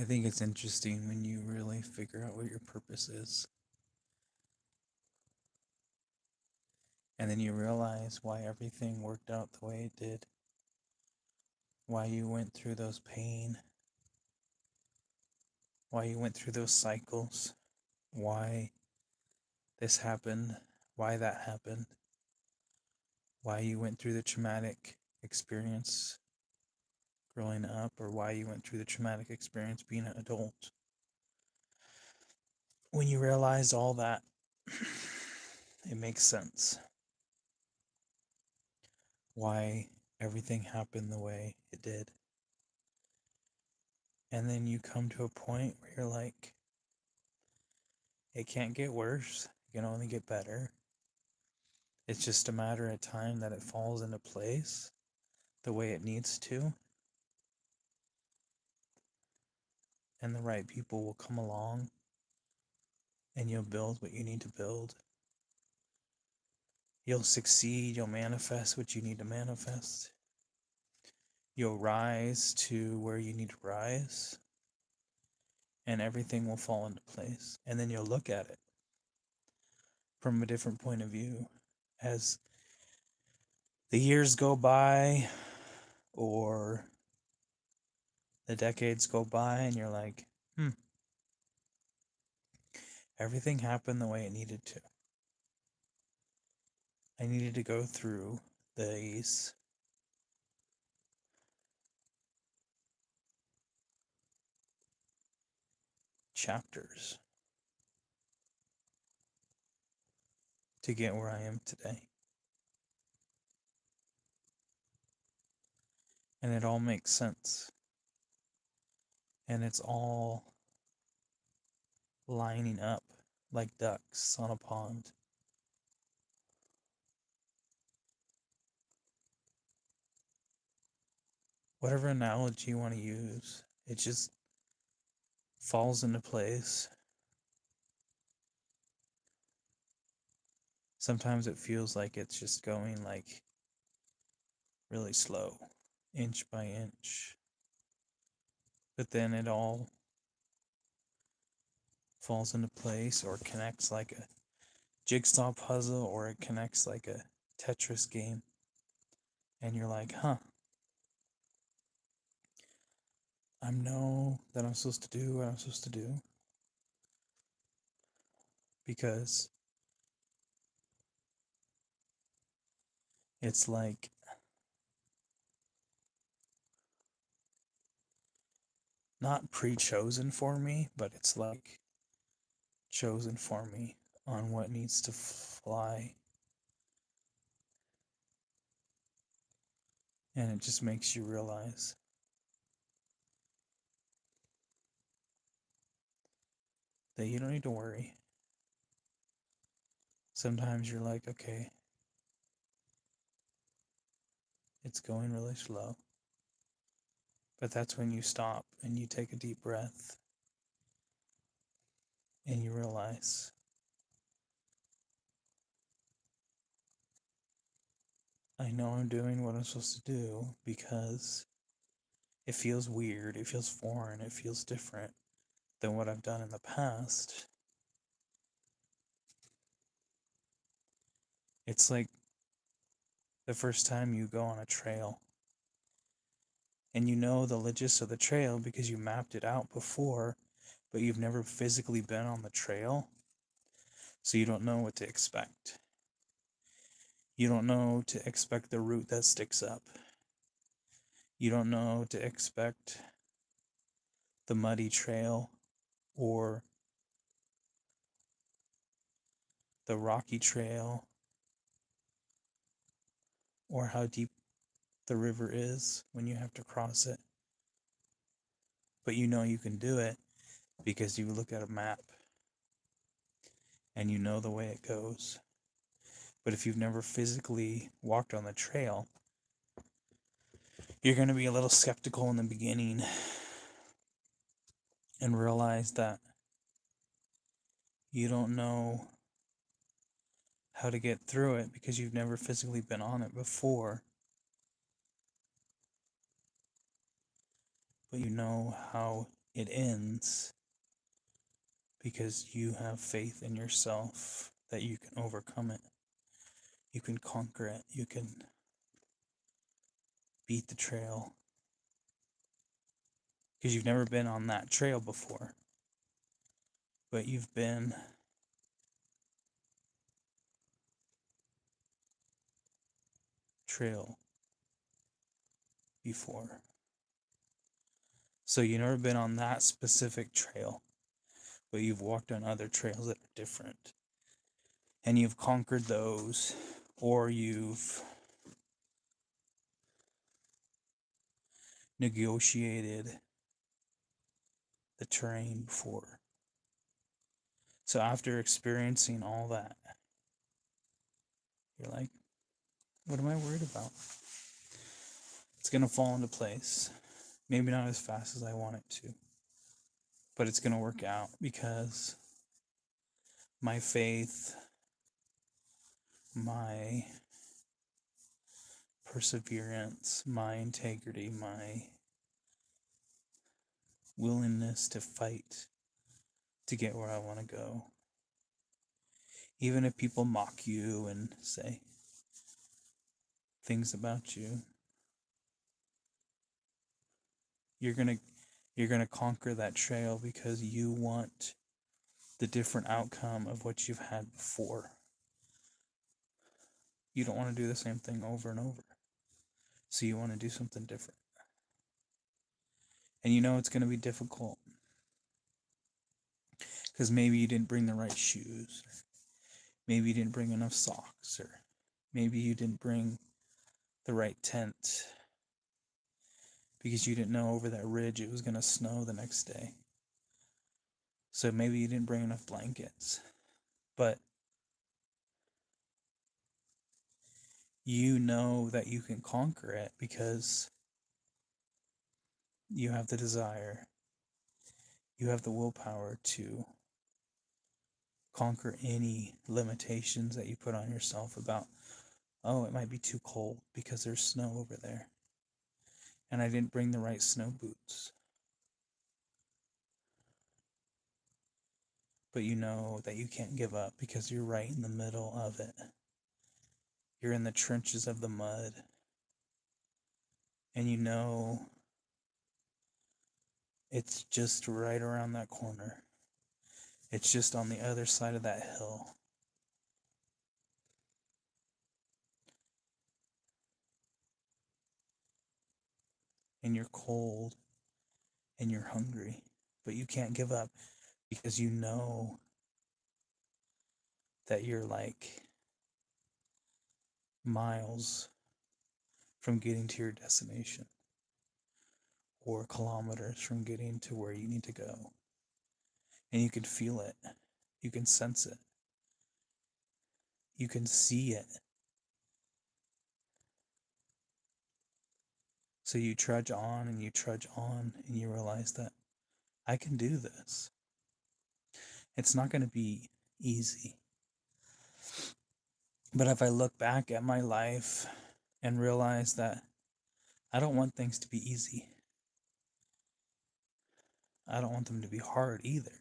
I think it's interesting when you really figure out what your purpose is. And then you realize why everything worked out the way it did. Why you went through those pain. Why you went through those cycles. Why this happened. Why that happened. Why you went through the traumatic experience growing up, or why you went through the traumatic experience being an adult. When you realize all that, it makes sense why everything happened the way it did. And then you come to a point where you're like, it can't get worse, it can only get better. It's just a matter of time that it falls into place the way it needs to, and the right people will come along and you'll build what you need to build. You'll succeed, you'll manifest what you need to manifest. You'll rise to where you need to rise, and everything will fall into place. And then you'll look at it from a different point of view as the years go by or the decades go by, and you're like, everything happened the way it needed to. I needed to go through these chapters to get where I am today. And it all makes sense. And it's all lining up like ducks on a pond. Whatever analogy you want to use, it just falls into place. Sometimes it feels like it's just going like really slow, inch by inch. But then it all falls into place or connects like a jigsaw puzzle, or it connects like a Tetris game. And you're like, I know that I'm supposed to do what I'm supposed to do. Because it's like not pre-chosen for me, but it's like chosen for me on what needs to fly. And it just makes you realize that you don't need to worry. Sometimes you're like, okay, it's going really slow. But that's when you stop and you take a deep breath and you realize, I know I'm doing what I'm supposed to do because it feels weird, it feels foreign, it feels different than what I've done in the past. It's like the first time you go on a trail and you know the gist of the trail because you mapped it out before, but you've never physically been on the trail, so you don't know what to expect. You don't know to expect the root that sticks up. You don't know to expect the muddy trail or the rocky trail or how deep the river is when you have to cross it. But you know you can do it because you look at a map and you know the way it goes. But if you've never physically walked on the trail, you're going to be a little skeptical in the beginning and realize that you don't know how to get through it because you've never physically been on it before. But you know how it ends because you have faith in yourself that you can overcome it. You can conquer it. You can beat the trail. Because you've never been on that trail before, but you've been trail before. So you've never been on that specific trail, but you've walked on other trails that are different. And you've conquered those, or you've negotiated the terrain before. So after experiencing all that, you're like, what am I worried about? It's going to fall into place. Maybe not as fast as I want it to, but it's going to work out because my faith, my perseverance, my integrity, my willingness to fight to get where I want to go. Even if people mock you and say things about you, you're going to conquer that trail because you want the different outcome of what you've had before. You don't want to do the same thing over and over. So you want to do something different. And you know it's going to be difficult because maybe you didn't bring the right shoes, or maybe you didn't bring enough socks, or maybe you didn't bring the right tent because you didn't know over that ridge it was going to snow the next day. So maybe you didn't bring enough blankets. But you know that you can conquer it because you have the desire, you have the willpower to conquer any limitations that you put on yourself about, oh, it might be too cold because there's snow over there and I didn't bring the right snow boots. But you know that you can't give up because you're right in the middle of it. You're in the trenches of the mud. And you know it's just right around that corner. It's just on the other side of that hill. And you're cold and you're hungry, but you can't give up because you know that you're like miles from getting to your destination or kilometers from getting to where you need to go. And you can feel it. You can sense it. You can see it. So you trudge on and you trudge on and you realize that I can do this. It's not going to be easy. But if I look back at my life and realize that I don't want things to be easy, I don't want them to be hard either,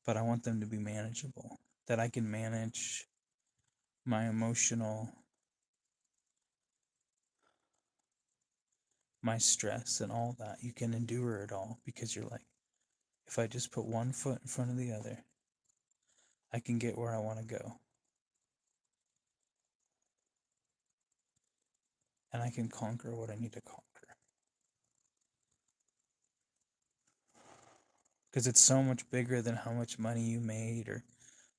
but I want them to be manageable. That I can manage my emotional, my stress, and all that. You can endure it all because you're like, if I just put one foot in front of the other, I can get where I want to go. And I can conquer what I need to conquer. Because it's so much bigger than how much money you made or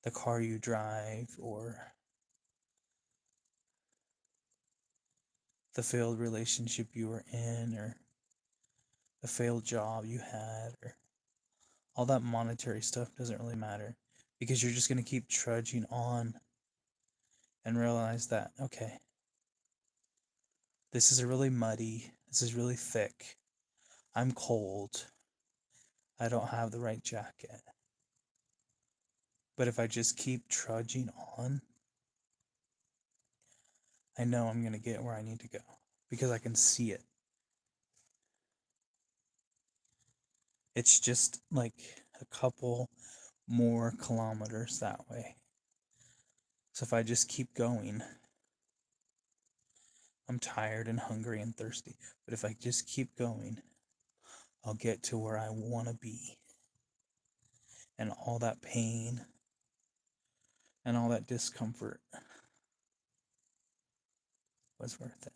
the car you drive or the failed relationship you were in or the failed job you had or all that monetary stuff doesn't really matter because you're just going to keep trudging on and realize that, okay, this is really muddy, this is really thick, I'm cold, I don't have the right jacket. But if I just keep trudging on, I know I'm going to get where I need to go because I can see it. It's just like a couple more kilometers that way. So if I just keep going, I'm tired and hungry and thirsty. But if I just keep going, I'll get to where I want to be. And all that pain and all that discomfort was worth it.